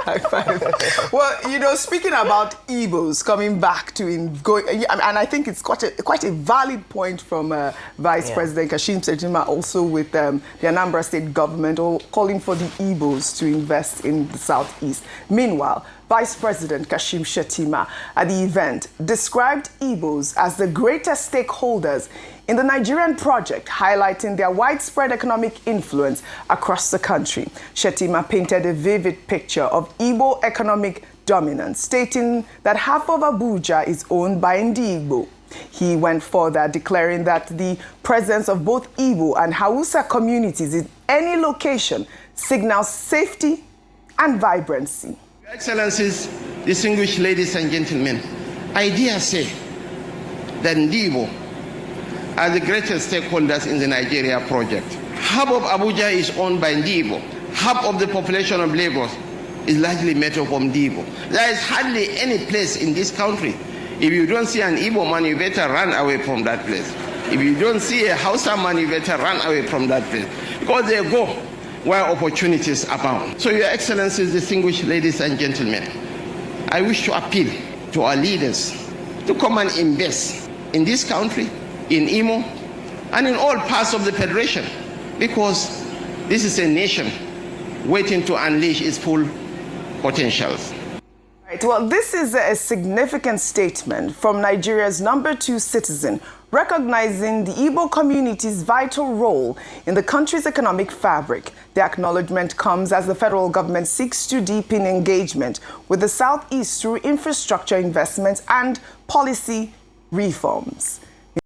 High five. Well, you know, speaking about Igbos coming back to and I think it's quite a valid point from Vice President Kashim Shettima, also with the Anambra State government, calling for the Igbos to invest in the Southeast. Meanwhile, Vice President Kashim Shettima at the event described Igbos as the greatest stakeholders in the Nigerian project, highlighting their widespread economic influence across the country. Shettima painted a vivid picture of Igbo economic dominance, stating that half of Abuja is owned by Ndi-Igbo. He went further, declaring that the presence of both Igbo and Hausa communities in any location signals safety and vibrancy. Your Excellencies, distinguished ladies and gentlemen, I dare say that Ndi-Igbo are the greatest stakeholders in the Nigeria project. Half of Abuja is owned by Ndi-Igbo. Half of the population of Lagos is largely made up of Ndi-Igbo. There is hardly any place in this country. If you don't see an Igbo man, you better run away from that place. If you don't see a Hausa man, you better run away from that place. Because they go where opportunities abound. So, Your Excellencies, distinguished ladies and gentlemen, I wish to appeal to our leaders to come and invest in this country, in Imo, and in all parts of the Federation, because this is a nation waiting to unleash its full potentials. Right. Well, this is a significant statement from Nigeria's #2 citizen, recognizing the Igbo community's vital role in the country's economic fabric. The acknowledgement comes as the federal government seeks to deepen engagement with the Southeast through infrastructure investments and policy reforms.